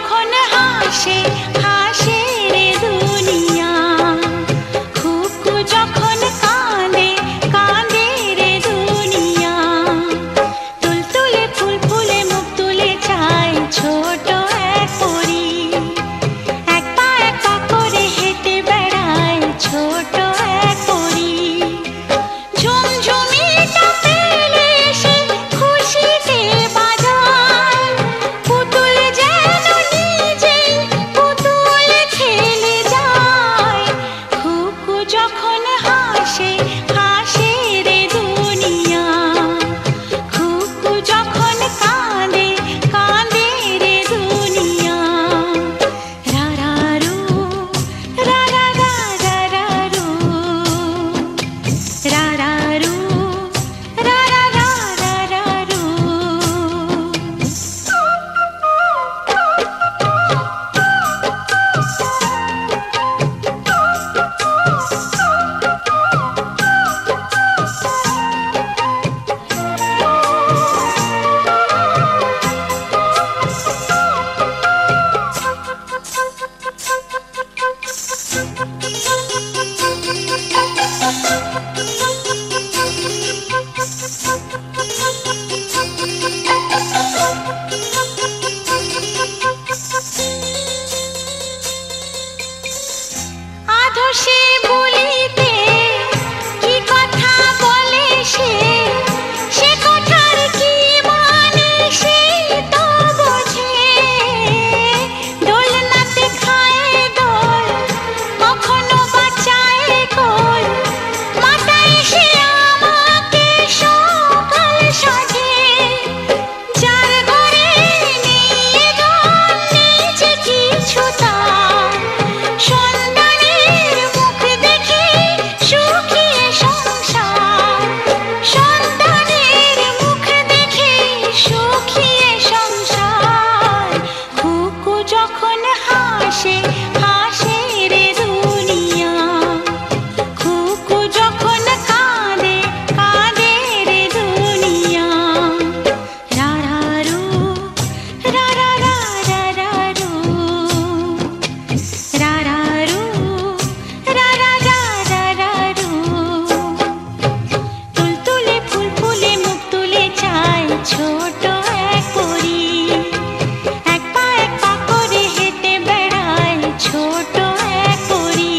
যখন হাসে হাসে রে দুনিয়া, খুকু যখন কাঁদে কাঁদে রে দুনিয়া। তুলতুলে ফুল ফুলে মুখ তুলে চায় ছোট এক পরী, এক পা করে হেঁটে বেড়ায় ছোট এক পরী। ঝুমঝুমিটা পেলে সে খুশিতে বাজায়, পুতুল যেন নিজেই পুতুল খেলে যায়। খুকু যখন হাসে হাসে রে দুনিয়া, খুকু যখন কাঁদে কাঁদে রে দুনিয়া। রারারু রারারারারু, রারারু রারারারারু। আধো সে বলিতে কি কথা বলে সে, সে কথার কি মানে সেই তো বোঝে। দোলনাতে খায় দোল, কখনো বাঁচায় কোল, মাথায় সে আমাকে সকাল সাজে। যার ঘরে নেই ধন নেই যে কিছু তার, সন্তানের মুখ দেখে সুখিয়ে সংসার, সন্তানের মুখ দেখে সুখিয়ে সংসার। খুকু যখন হাসে হাসে রে দুনিয়া, খুকু যখন কাঁদে কাঁদে রে দুনিয়া। রারারু রারারারারু, রারারু রারারারারু। তুলতুলে ফুল ফুলে মুখ তুলে চায় ছোট এক পরী, এক পা করে হেঁটে বেড়ায় ছোট এক পরী।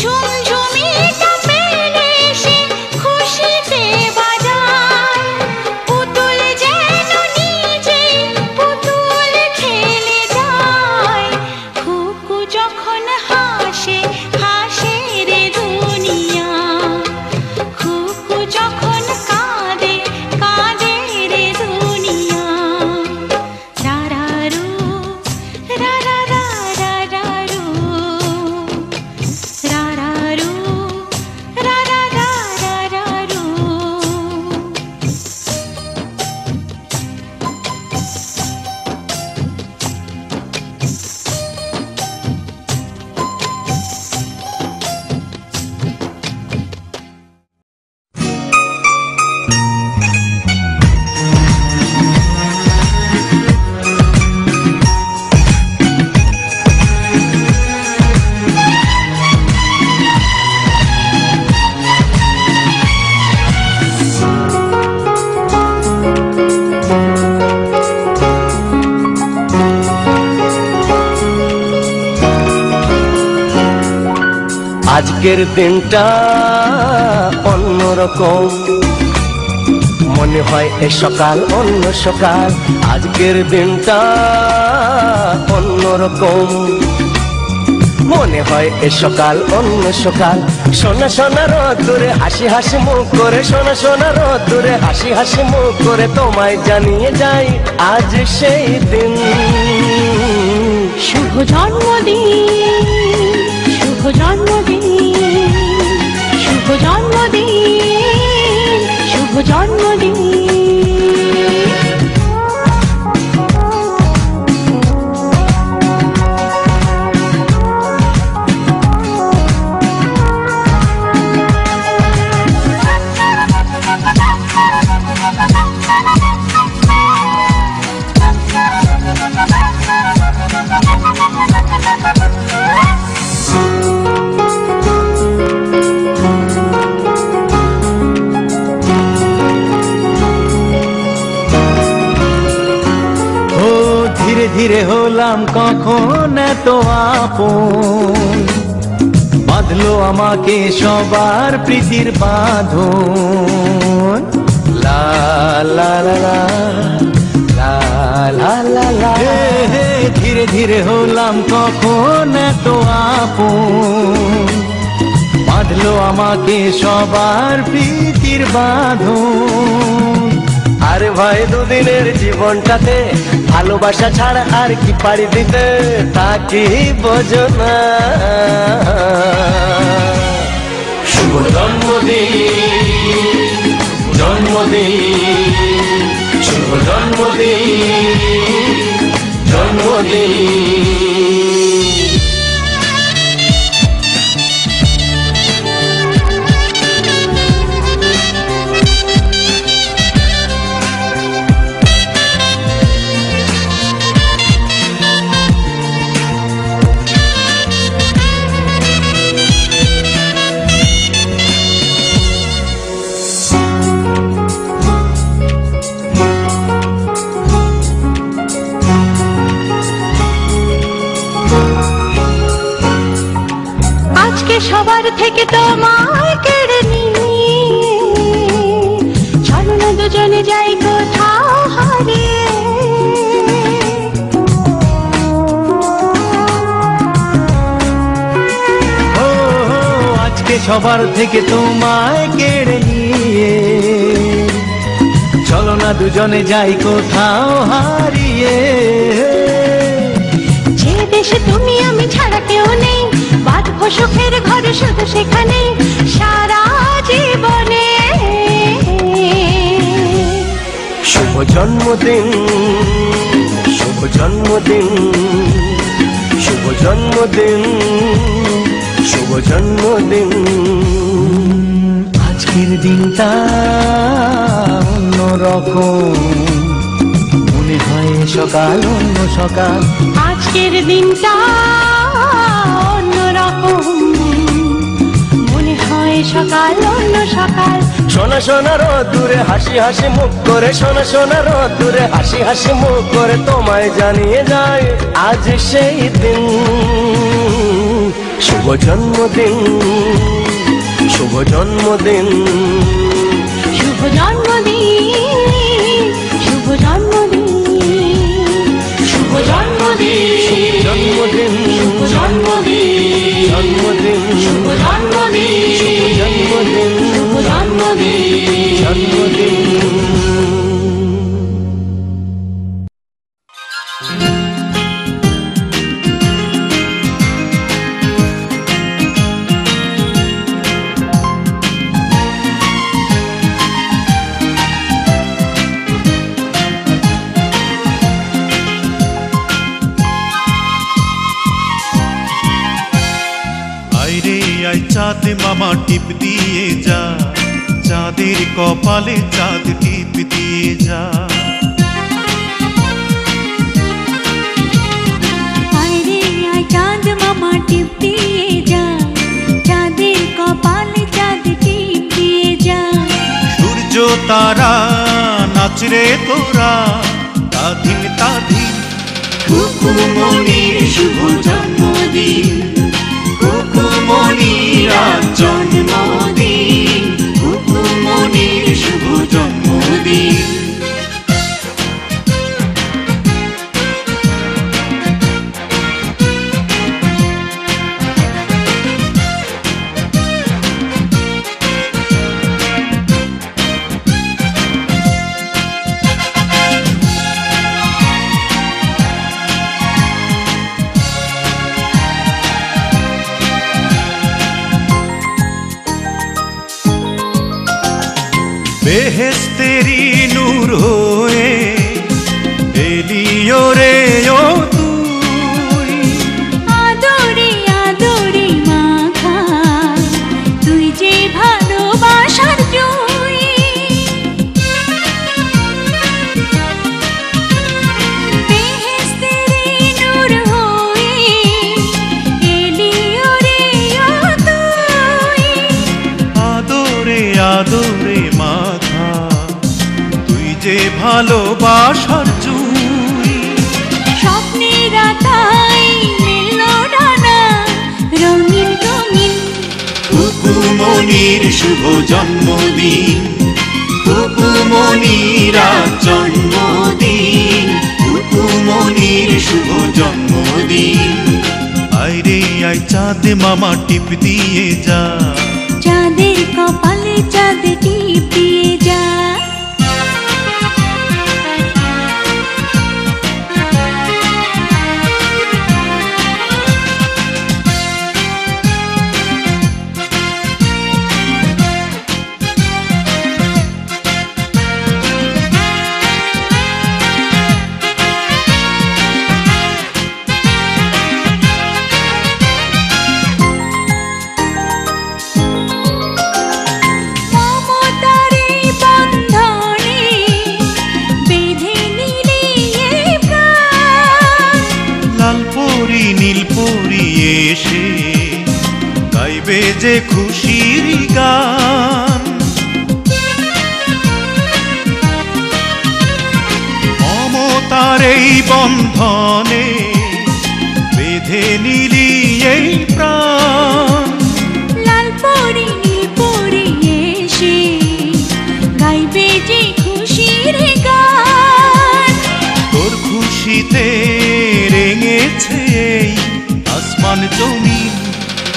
ঝুমঝুমিটা পেলে সে খুশিতে বাজায়, পুতুল যেন নিজেই পুতুল খেলে যায়। খুকু যখন হাসে হাসে রে দুনিয়া, খুকু যখন কাঁদে কাঁদে রে দুনিয়া। রারারু রারারারারু, রারারু রারারারারু। আজকের দিনটা অন্যরকম, মনে হয় এ সকাল অন্য সকাল। আজকের দিনটা অন্যরকম, মনে হয় এ সকাল অন্য সকাল। সোনা সোনা রোদ্দুরে হাসি হাসি মুখ করে, সোনা সোনা রোদ্দুরে হাসি হাসি মুখ করে তোমায় জানিয়ে যাই আজ সেই দিন। শুভ জন্মদিন, শুভ জন্মদিন, শুভ জন্মদিন, শুভ জন্মদিন। ধীরে হলাম কখন এত আপন, বাঁধলো আমাকে সবার প্রীতির বাঁধন। লা লা লা লা লা লা লা লা। ধীরে ধীরে হলাম কখন এত আপন, বাঁধলো আমাকে সবার প্রীতির বাঁধন। আরে ভাই দুদিনের জীবনটাতে ভালোবাসা ছাড়া আর কি পাড়ি দিতে, তা কি বোঝো না। শুভ জন্মদিন জন্মদিন, শুভ জন্মদিন জন্মদিন। সবার থেকে তোমায় কেড়ে নিয়ে চলো না দুজনে যাই কোথাও হারিয়ে। আজকে সবার থেকে তোমায় কেড়ে নিয়ে চলো না দুজনে যাই কোথাও হারিয়ে। যে দেশে তুমি আমি ছাড়া কেউ নেই, বাঁধবো সুখের ঘর শুধু সেখানে সারা জীবনে। শুভ জন্মদিন শুভ জন্মদিন, শুভ জন্মদিন শুভ জন্মদিন। আজকের দিনটা অন্যরকম, মনে হয় সকাল অন্য সকাল। আজকের দিনটা অন্যরকম, মনে হয় সকাল অন্য সকাল। সোনা সোনা রোদ্দুরে হাসি হাসি মুখ করে, সোনা সোনা রোদ্দুরে হাসি হাসি মুখ করে তোমায় জানিয়ে যায় আজ সেই দিন। শুভ জন্মদিন শুভ জন্মদিন, শুভ জন্মদিন শুভ জন্মদিন, শুভ জন্মদিন জন্মদিন শুভ জন্মদিন, জন্মদিন শুভ জন্মদিন জন্মদিন শুভ জন্মদিন জন্মদিন। চাঁদ মামা টিপ দিয়ে যা, চাঁদের কপালে চাঁদ টিপ দিয়ে যা। আরে আয় চাঁদ মামা টিপ দিয়ে যা, চাঁদের কপালে চাঁদ টিপ দিয়ে যা। সূর্য তারা নাচরে তোরা তাধিন তাধিন, কুকুমনির শুভ জন্মদিন, কুকুমনির জন্মদিন, কুকুমনির শুভ জন্মদিন। বেহেশতেরি নূর হয়ে এলিও রে ও তুই, আদরে আদরে মাখা তুই যে ভালোবাসার জয়। বেহেশতেরি নূর হয়ে এলিও রে ও তুই, আদরে আদরে মাথা তুই যে ভালোবাসার জুই। স্বপ্ন কুকুমনির শুভ জন্মদিন, কুকুমনির আজ জন্মদিন, কুকুমনির শুভ জন্মদিন। আইরে আই চাঁদ মামা টিপ দিয়ে যা, চাঁদের কপালে চাঁদ টিপ দিয়ে যা। এসে গাইবে যে খুশির গান, মমতার এই বন্ধনে বেঁধে নিলি এই প্রাণ। লাল পরি নীল পরি এসে গাইবে যে খুশির গান, তোর খুশিতে রেঙেছে এই আসমান জমিন,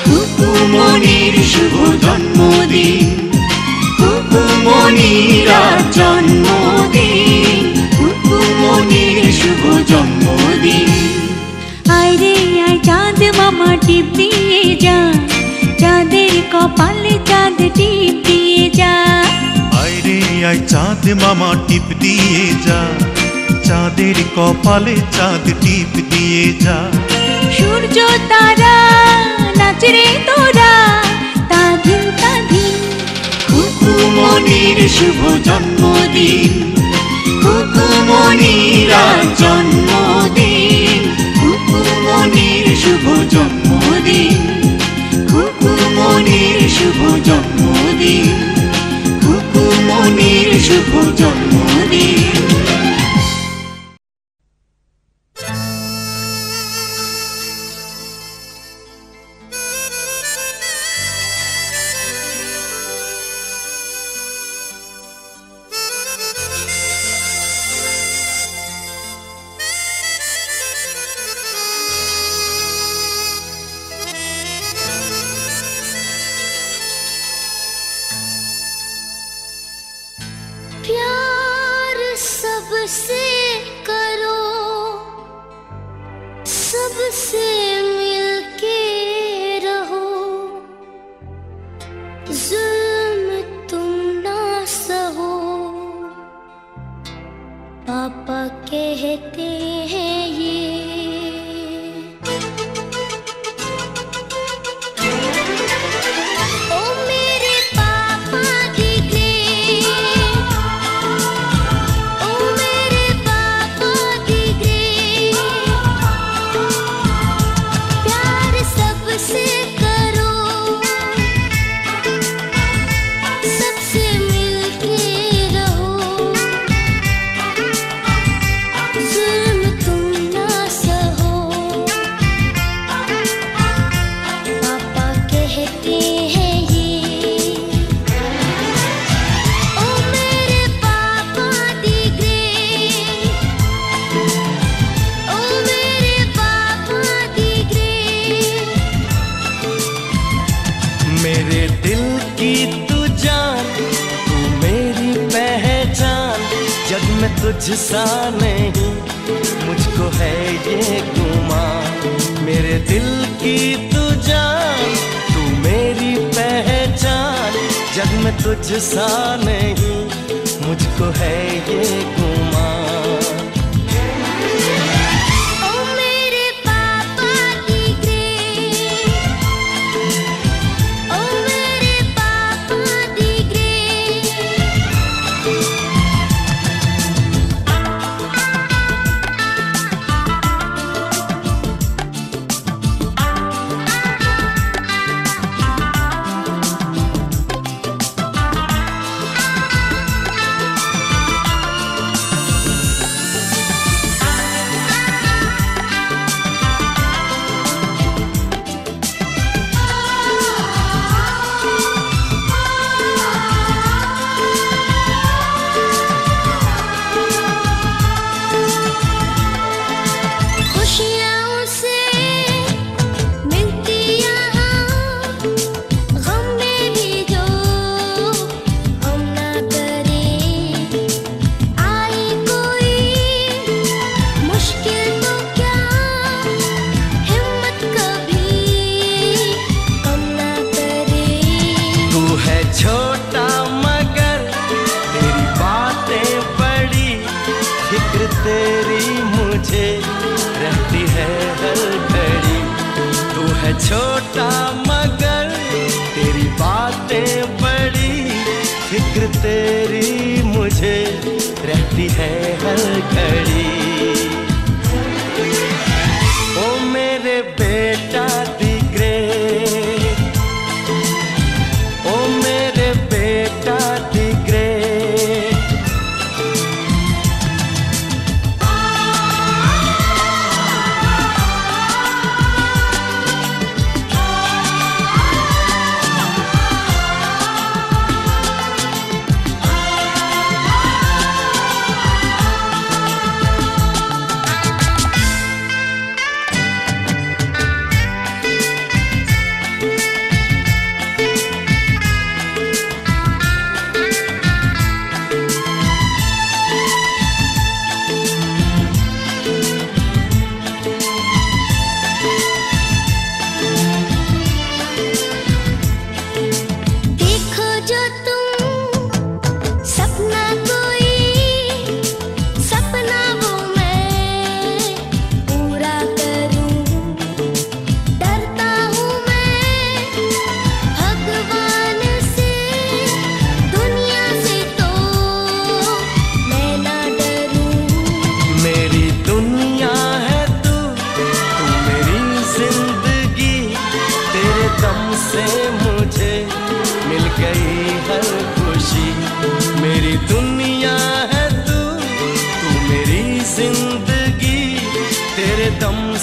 কুকুমনির শুভ জন্মদিন, কুকুমনির আজ জন্মদিন, কুকুমনির শুভ জন্মদিন। আইরে আই চাঁদ মামা টিপ দিয়ে যা, চাঁদের কপালে চাঁদ টিপ দিয়ে যা। আইরে আই চাঁদ মামা টিপ দিয়ে যা, চাঁদের কপালে চাঁদ টিপ দিয়ে যা। সূর্য তারা নাচরে তোরা তাধিন তাধিন, কুকুমনির শুভ জন্মদিন, কুকুমনির আজ জন্মদিন, কুকুমনির শুভ জন্মদিন, কুকুমনির শুভ জন্মদিন, কুকুমনির শুভ জন্মদিন। प्यार सबसे करो, सबसे मिलके रहो, जुल्म तुम ना सहो, पापा कहते हैं ये। तुझसा नहीं मुझको है ये गुमान, मेरे दिल की तू जान, तू मेरी पहचान, जग में तुझसा नहीं मुझको है ये गुमान। मैं छोटा मगर तेरी बातें बड़ी, फिक्र तेरी मुझे रहती है हर घड़ी। ओ मेरे बेटा दी ग्रेट, ओ मेरे बेटा दी ग्रेट।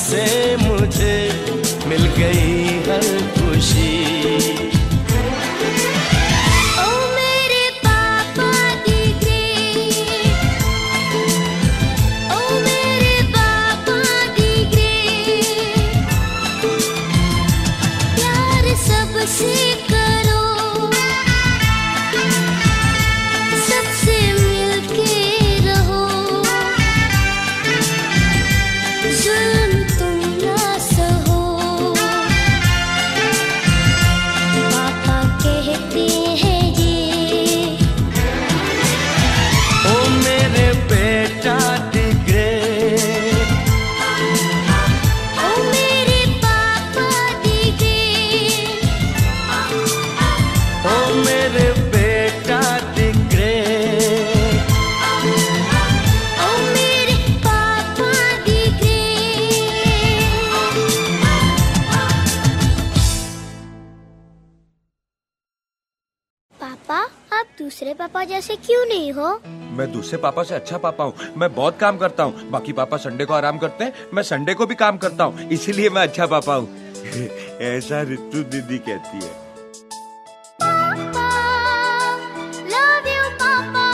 से मुझे मिल गई हर खुशी। ओ मेरे पापा दी ग्रेट, ओ मेरे पापा दी ग्रेट। प्यार सबसे करो, सबसे मिलके रहो। जुल्म तुम ना सहो, पापा कहते हैं ये। ओ मेरे बेटा दी ग्रेट, ओ मेरे पापा दी ग्रेट, ओ मेरे बेटा दी ग्रेट। ओ मेरे पापा दी ग्रेट। पापा, आप दूसरे पापा जैसे क्यों नहीं हो? मैं दूसरे पापा से अच्छा पापा हूँ। मैं बहुत काम करता हूँ। बाकी पापा संडे को आराम करते हैं, मैं संडे को भी काम करता हूँ, इसीलिए मैं अच्छा पापा हूँ। ऐसा रितु दीदी कहती है। Love you, Papa.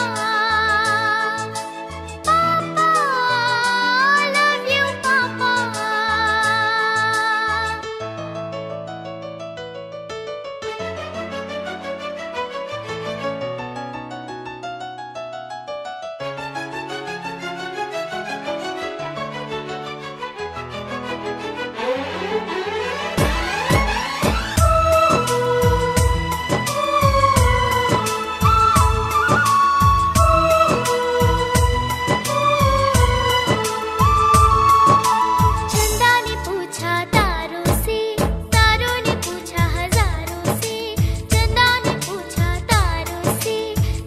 Papa, love you, Papa. चंदा ने पूछा तारों से, तारों ने पूछा हजारों से। चंदा ने पूछा तारों से,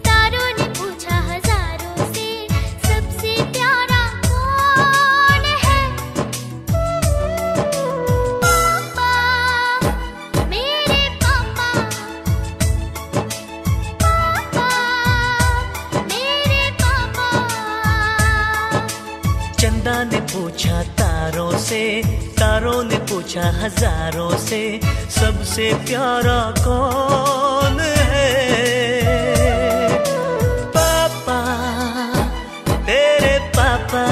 तारों ने पूछा हजारों से। सबसे प्यारा कौन है? पापा, मेरे पापा। पापा, मेरे पापा। चंदा ने पूछा तारों से, तारों ने पूछा हजारों से। सबसे प्यारा कौन है? पापा, तेरे पापा।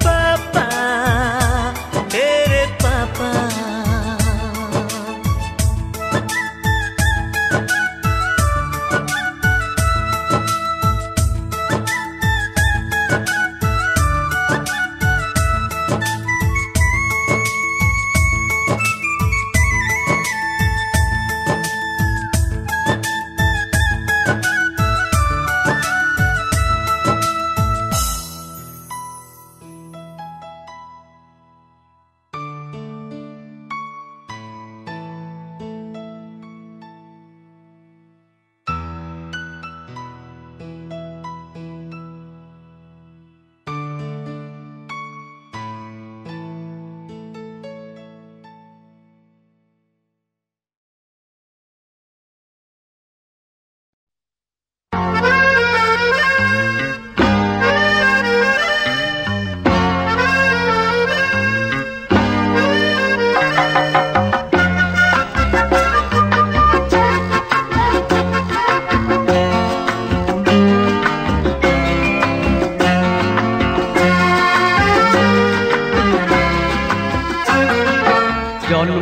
पापा, तेरे पापा।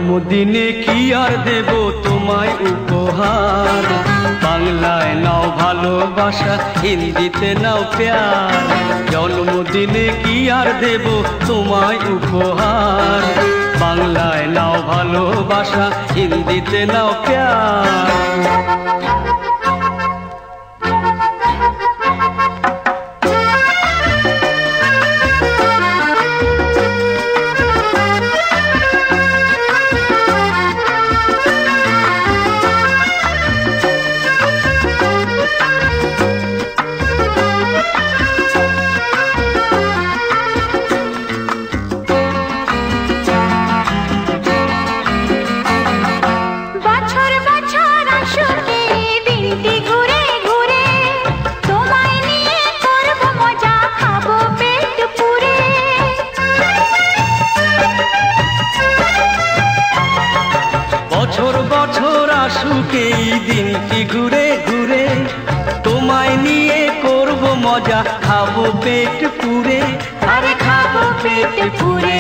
জন্মদিনে কি আর দেব তোমায় উপহার, বাংলায় নাও ভালোবাসা, হিন্দিতে নাও প্যার। জন্মদিনে কি আর দেব তোমায় উপহার, বাংলায় নাও ভালোবাসা, হিন্দিতে নাও প্যার। বছর বছর আসুক এই দিনটি ঘুরে ঘুরে, তোমায় নিয়ে করব মজা, খাবো পেট পুরে, আরে খাবো পেট পুরে।